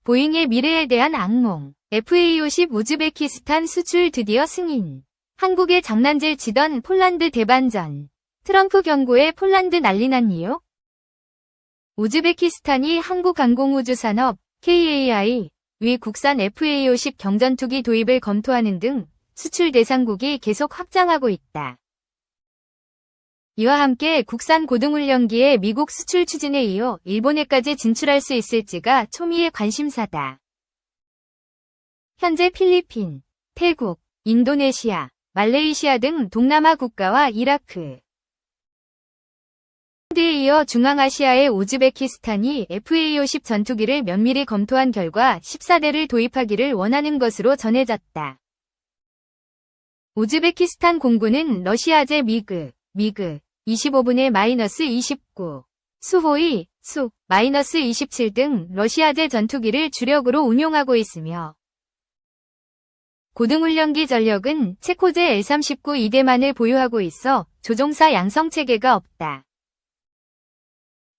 보잉의 미래에 대한 악몽. FA-50 우즈베키스탄 수출 드디어 승인. 한국에 장난질 치던 폴란드 대반전. 트럼프 경고에 폴란드 난리난 이유? 우즈베키스탄이 한국항공우주산업 KAI 위 국산 FA-50 경전투기 도입을 검토하는 등 수출 대상국이 계속 확장하고 있다. 이와 함께 국산 고등훈련기의 미국 수출 추진에 이어 일본에까지 진출할 수 있을지가 초미의 관심사다. 현재 필리핀, 태국, 인도네시아, 말레이시아 등 동남아 국가와 이라크, 인도에 이어 중앙아시아의 우즈베키스탄이 FA-50 전투기를 면밀히 검토한 결과 14대를 도입하기를 원하는 것으로 전해졌다. 우즈베키스탄 공군은 러시아제 미그 25분의 -29, 수호이, -27 등 러시아제 전투기를 주력으로 운용하고 있으며 고등훈련기 전력은 체코제 L-39 2대만을 보유하고 있어 조종사 양성체계가 없다.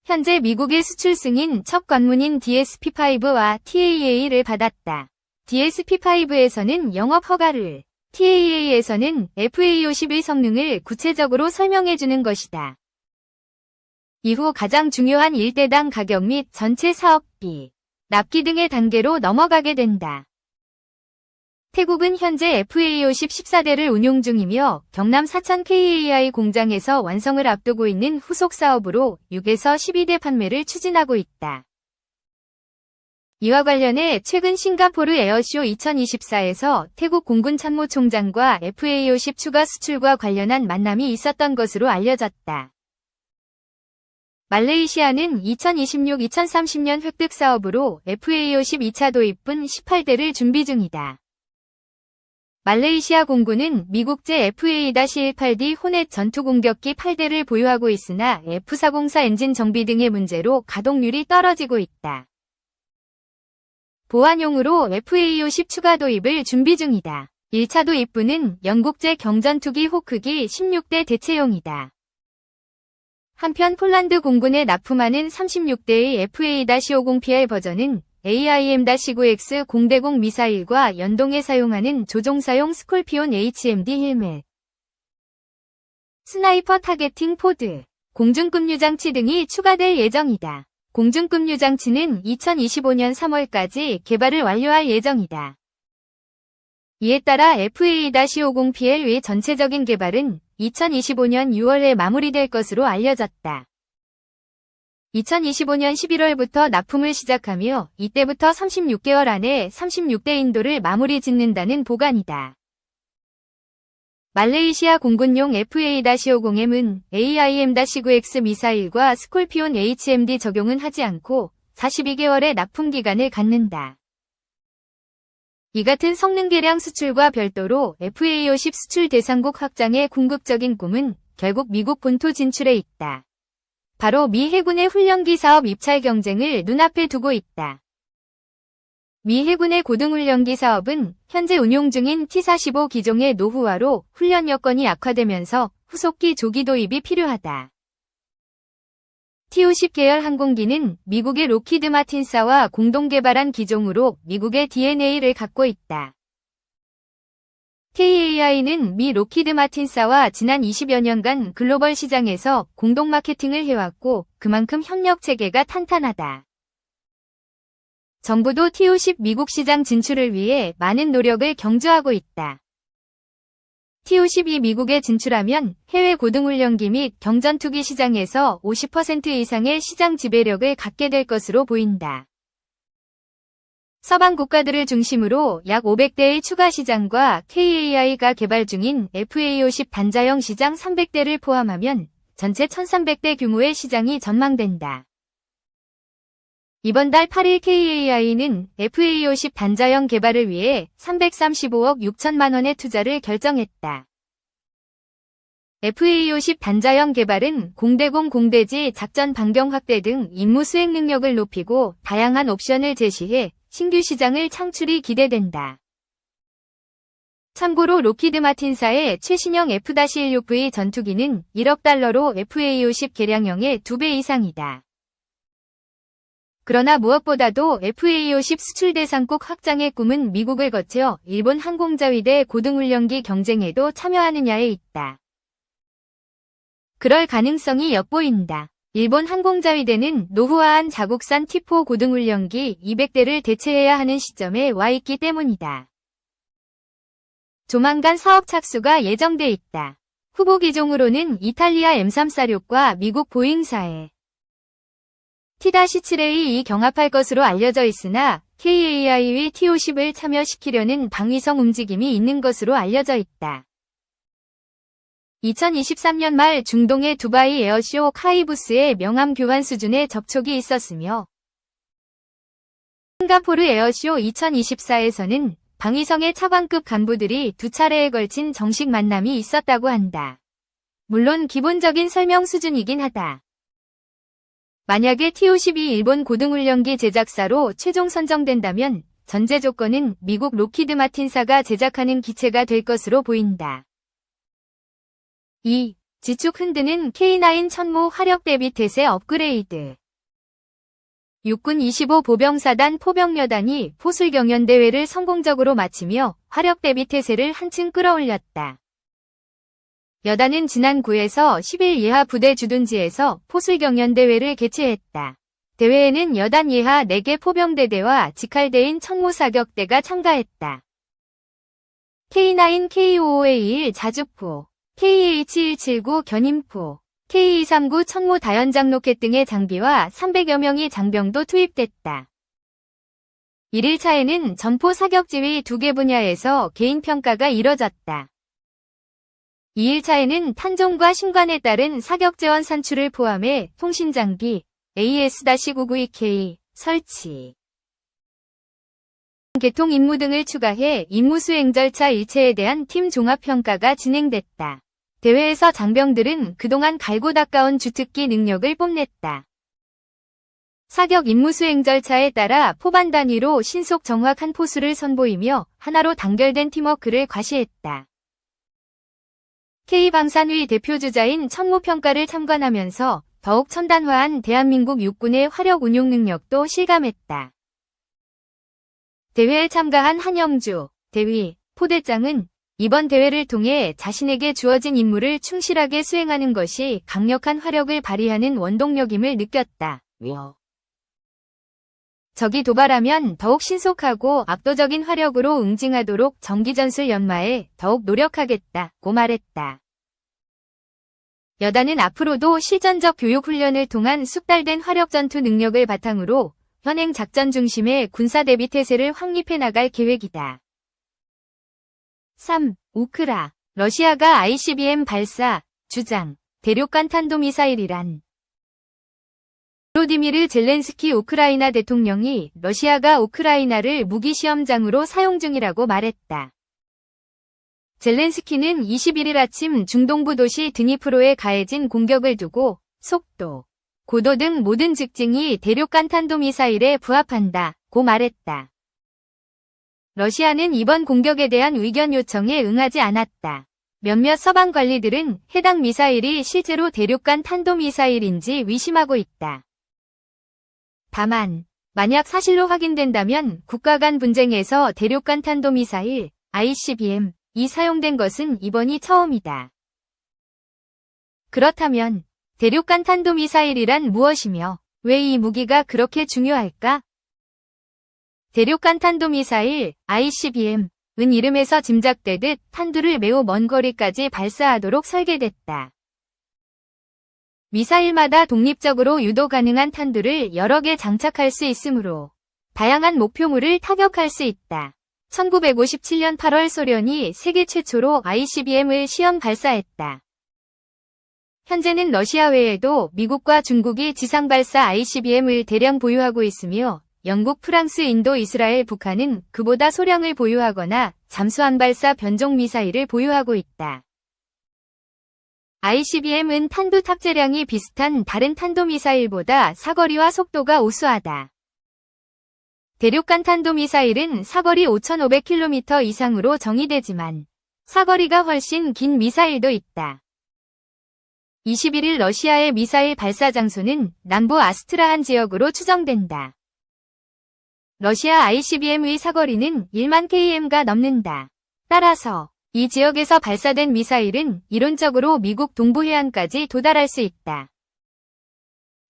현재 미국의 수출 승인 첫 관문인 DSP-5와 TAA를 받았다. DSP-5에서는 영업 허가를, TAA에서는 FA-50의 성능을 구체적으로 설명해주는 것이다. 이후 가장 중요한 일대당 가격 및 전체 사업비, 납기 등의 단계로 넘어가게 된다. 태국은 현재 FA-50 14대를 운용 중이며 경남 사천 KAI 공장에서 완성을 앞두고 있는 후속 사업으로 6에서 12대 판매를 추진하고 있다. 이와 관련해 최근 싱가포르 에어쇼 2024에서 태국 공군 참모총장과 FA-50 추가 수출과 관련한 만남이 있었던 것으로 알려졌다. 말레이시아는 2026-2030년 획득 사업으로 FA-50 2차 도입분 18대를 준비 중이다. 말레이시아 공군은 미국제 FA-18D 호넷 전투공격기 8대를 보유하고 있으나 F-404 엔진 정비 등의 문제로 가동률이 떨어지고 있다. 보안용으로 FA-50 추가 도입을 준비 중이다. 1차 도입부는 영국제 경전투기 호크기 16대 대체용이다. 한편 폴란드 공군에 납품하는 36대의 FA-50PL 버전은 AIM-9X 공대공 미사일과 연동해 사용하는 조종사용 스콜피온 HMD 헬멧, 스나이퍼 타겟팅 포드, 공중급류 장치 등이 추가될 예정이다. 공중급류 장치는 2025년 3월까지 개발을 완료할 예정이다. 이에 따라 FA-50PL의 전체적인 개발은 2025년 6월에 마무리될 것으로 알려졌다. 2025년 11월부터 납품을 시작하며 이때부터 36개월 안에 36대 인도를 마무리 짓는다는 보관이다. 말레이시아 공군용 FA-50M은 AIM-9X 미사일과 스콜피온 HMD 적용은 하지 않고 42개월의 납품 기간을 갖는다. 이 같은 성능 개량 수출과 별도로 FA-50 수출 대상국 확장의 궁극적인 꿈은 결국 미국 본토 진출에 있다. 바로 미 해군의 훈련기 사업 입찰 경쟁을 눈앞에 두고 있다. 미 해군의 고등훈련기 사업은 현재 운용 중인 T-45 기종의 노후화로 훈련 여건이 악화되면서 후속기 조기 도입이 필요하다. T-50 계열 항공기는 미국의 록히드 마틴사와 공동 개발한 기종으로 미국의 DNA를 갖고 있다. KAI는 미 록히드 마틴사와 지난 20여 년간 글로벌 시장에서 공동 마케팅을 해왔고 그만큼 협력 체계가 탄탄하다. 정부도 T-50 미국 시장 진출을 위해 많은 노력을 경주하고 있다. T-50이 미국에 진출하면 해외 고등훈련기 및 경전투기 시장에서 50% 이상의 시장 지배력을 갖게 될 것으로 보인다. 서방 국가들을 중심으로 약 500대의 추가 시장과 KAI가 개발 중인 FA-50 단자형 시장 300대를 포함하면 전체 1300대 규모의 시장이 전망된다. 이번 달 8일 KAI는 FA-50 단자형 개발을 위해 335억 6천만 원의 투자를 결정했다. FA-50 단자형 개발은 공대공 공대지 작전 반경 확대 등 임무 수행 능력을 높이고 다양한 옵션을 제시해 신규 시장을 창출이 기대된다. 참고로 록히드 마틴사의 최신형 F-16V 전투기는 1억 달러로 FA-50 개량형의 2배 이상이다. 그러나 무엇보다도 FA-50 수출 대상국 확장의 꿈은 미국을 거쳐 일본 항공자위대 고등훈련기 경쟁에도 참여하느냐에 있다. 그럴 가능성이 엿보인다. 일본 항공자위대는 노후화한 자국산 T4 고등훈련기 200대를 대체해야 하는 시점에 와 있기 때문이다. 조만간 사업 착수가 예정돼 있다. 후보 기종으로는 이탈리아 M346과 미국 보잉사의 T-7A 경합할 것으로 알려져 있으나 KAI의 T-50을 참여시키려는 방위성 움직임이 있는 것으로 알려져 있다. 2023년 말 중동의 두바이 에어쇼 카이부스의 명함 교환 수준의 접촉이 있었으며 싱가포르 에어쇼 2024에서는 방위성의 차관급 간부들이 두 차례에 걸친 정식 만남이 있었다고 한다. 물론 기본적인 설명 수준이긴 하다. 만약에 T-50이 일본 고등훈련기 제작사로 최종 선정된다면 전제 조건은 미국 록히드 마틴사가 제작하는 기체가 될 것으로 보인다. 2. 지축 흔드는 K9 천모 화력 대비 태세 업그레이드. 육군 25 보병사단 포병여단이 포술 경연대회를 성공적으로 마치며 화력 대비 태세를 한층 끌어올렸다. 여단은 지난 9에서 10일 예하 부대 주둔지에서 포술 경연대회를 개최했다. 대회에는 여단 예하 4개 포병대대와 직할대인 천모 사격대가 참가했다. K9, K55A1 자주포, KH-179 견인포, K239 천모 다연장 로켓 등의 장비와 300여 명의 장병도 투입됐다. 1일차에는 전포 사격 지휘 2개 분야에서 개인 평가가 이뤄졌다. 2일차에는 탄종과 신관에 따른 사격 재원 산출을 포함해 통신장비 AS-992K 설치, 개통 임무 등을 추가해 임무 수행 절차 일체에 대한 팀 종합평가가 진행됐다. 대회에서 장병들은 그동안 갈고 닦아온 주특기 능력을 뽐냈다. 사격 임무 수행 절차에 따라 포반 단위로 신속 정확한 포수를 선보이며 하나로 단결된 팀워크를 과시했다. K방산위 대표주자인 천모평가를 참관하면서 더욱 첨단화한 대한민국 육군의 화력 운용 능력도 실감했다. 대회에 참가한 한영주 대위 포대장은 이번 대회를 통해 자신에게 주어진 임무를 충실하게 수행하는 것이 강력한 화력을 발휘하는 원동력임을 느꼈다. 적이 도발하면 더욱 신속하고 압도적인 화력으로 응징하도록 정기전술 연마에 더욱 노력하겠다고 말했다. 여단은 앞으로도 실전적 교육훈련을 통한 숙달된 화력전투 능력을 바탕으로 현행 작전 중심의 군사 대비 태세를 확립해 나갈 계획이다. 3. 우크라. 러시아가 ICBM 발사, 주장, 대륙간 탄도미사일이란. 볼로디미르 젤렌스키 우크라이나 대통령이 러시아가 우크라이나를 무기시험장으로 사용 중이라고 말했다. 젤렌스키는 21일 아침 중동부 도시 드니프로에 가해진 공격을 두고 속도, 고도 등 모든 특징이 대륙간 탄도미사일에 부합한다고 말했다. 러시아는 이번 공격에 대한 의견 요청에 응하지 않았다. 몇몇 서방 관리들은 해당 미사일이 실제로 대륙간 탄도미사일인지 의심하고 있다. 다만 만약 사실로 확인된다면 국가 간 분쟁에서 대륙간 탄도미사일 ICBM이 사용된 것은 이번이 처음이다. 그렇다면 대륙간 탄도미사일이란 무엇이며 왜 이 무기가 그렇게 중요할까? 대륙간 탄도미사일 ICBM은 이름에서 짐작되듯 탄두를 매우 먼 거리까지 발사하도록 설계됐다. 미사일마다 독립적으로 유도 가능한 탄두를 여러 개 장착할 수 있으므로 다양한 목표물을 타격할 수 있다. 1957년 8월 소련이 세계 최초로 ICBM을 시험 발사했다. 현재는 러시아 외에도 미국과 중국이 지상 발사 ICBM을 대량 보유하고 있으며 영국, 프랑스, 인도, 이스라엘, 북한은 그보다 소량을 보유하거나 잠수함 발사 변종 미사일을 보유하고 있다. ICBM은 탄두 탑재량이 비슷한 다른 탄도미사일보다 사거리와 속도가 우수하다. 대륙간 탄도미사일은 사거리 5,500km 이상으로 정의되지만 사거리가 훨씬 긴 미사일도 있다. 21일 러시아의 미사일 발사 장소는 남부 아스트라한 지역으로 추정된다. 러시아 ICBM의 사거리는 1만 km가 넘는다. 따라서 이 지역에서 발사된 미사일은 이론적으로 미국 동부 해안까지 도달할 수 있다.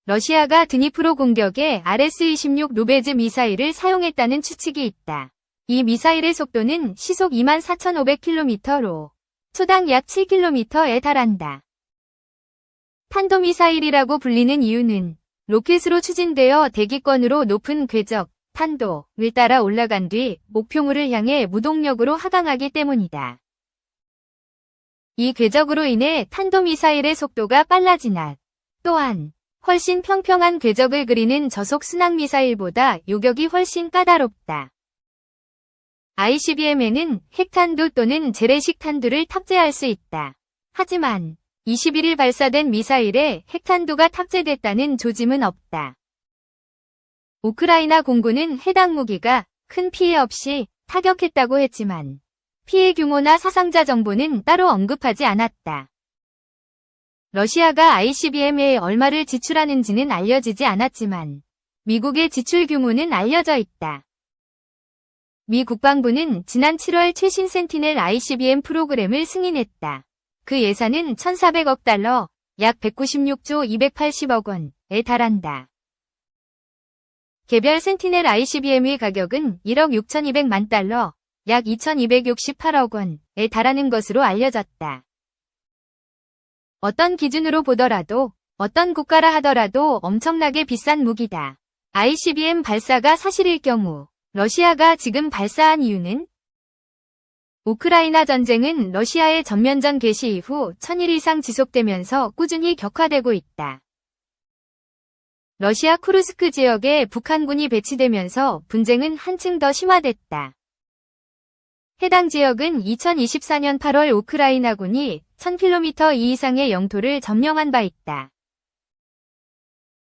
러시아가 드니프로 공격에 RS-26 루베즈 미사일을 사용했다는 추측이 있다. 이 미사일의 속도는 시속 24,500km로 초당 약 7km에 달한다. 탄도미사일이라고 불리는 이유는 로켓으로 추진되어 대기권으로 높은 궤적, 탄도를 따라 올라간 뒤 목표물을 향해 무동력으로 하강하기 때문이다. 이 궤적으로 인해 탄도미사일의 속도가 빨라지나 또한 훨씬 평평한 궤적을 그리는 저속 순항미사일보다 요격이 훨씬 까다롭다. ICBM에는 핵탄두 또는 재래식 탄두를 탑재할 수 있다. 하지만 21일 발사된 미사일에 핵탄두가 탑재됐다는 조짐은 없다. 우크라이나 공군은 해당 무기가 큰 피해 없이 타격했다고 했지만 피해 규모나 사상자 정보는 따로 언급하지 않았다. 러시아가 ICBM에 얼마를 지출하는지는 알려지지 않았지만 미국의 지출 규모는 알려져 있다. 미 국방부는 지난 7월 최신 센티넬 ICBM 프로그램을 승인했다. 그 예산은 1,400억 달러, 약 196조 280억 원에 달한다. 개별 센티넬 ICBM의 가격은 1억 6,200만 달러, 약 2,268억 원에 달하는 것으로 알려졌다. 어떤 기준으로 보더라도, 어떤 국가라 하더라도 엄청나게 비싼 무기다. ICBM 발사가 사실일 경우 러시아가 지금 발사한 이유는 우크라이나 전쟁은 러시아의 전면전 개시 이후 1000일 이상 지속되면서 꾸준히 격화되고 있다. 러시아 쿠르스크 지역에 북한군이 배치되면서 분쟁은 한층 더 심화됐다. 해당 지역은 2024년 8월 우크라이나군이 1000km 이상의 영토를 점령한 바 있다.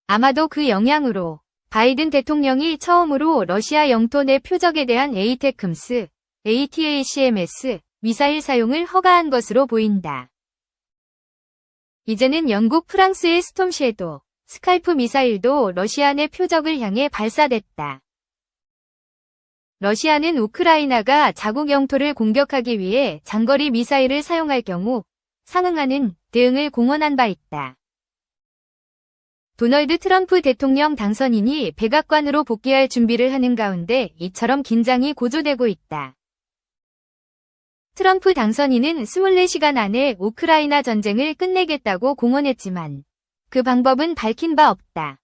아마도 그 영향으로 바이든 대통령이 처음으로 러시아 영토 내 표적에 대한 에이테크임스, ATACMS 미사일 사용을 허가한 것으로 보인다. 이제는 영국, 프랑스의 스톰 섀도우, 스칼프 미사일도 러시아 내 표적을 향해 발사됐다. 러시아는 우크라이나가 자국 영토를 공격하기 위해 장거리 미사일을 사용할 경우 상응하는 대응을 공언한 바 있다. 도널드 트럼프 대통령 당선인이 백악관으로 복귀할 준비를 하는 가운데 이처럼 긴장이 고조되고 있다. 트럼프 당선인은 24시간 안에 우크라이나 전쟁을 끝내겠다고 공언했지만 그 방법은 밝힌 바 없다.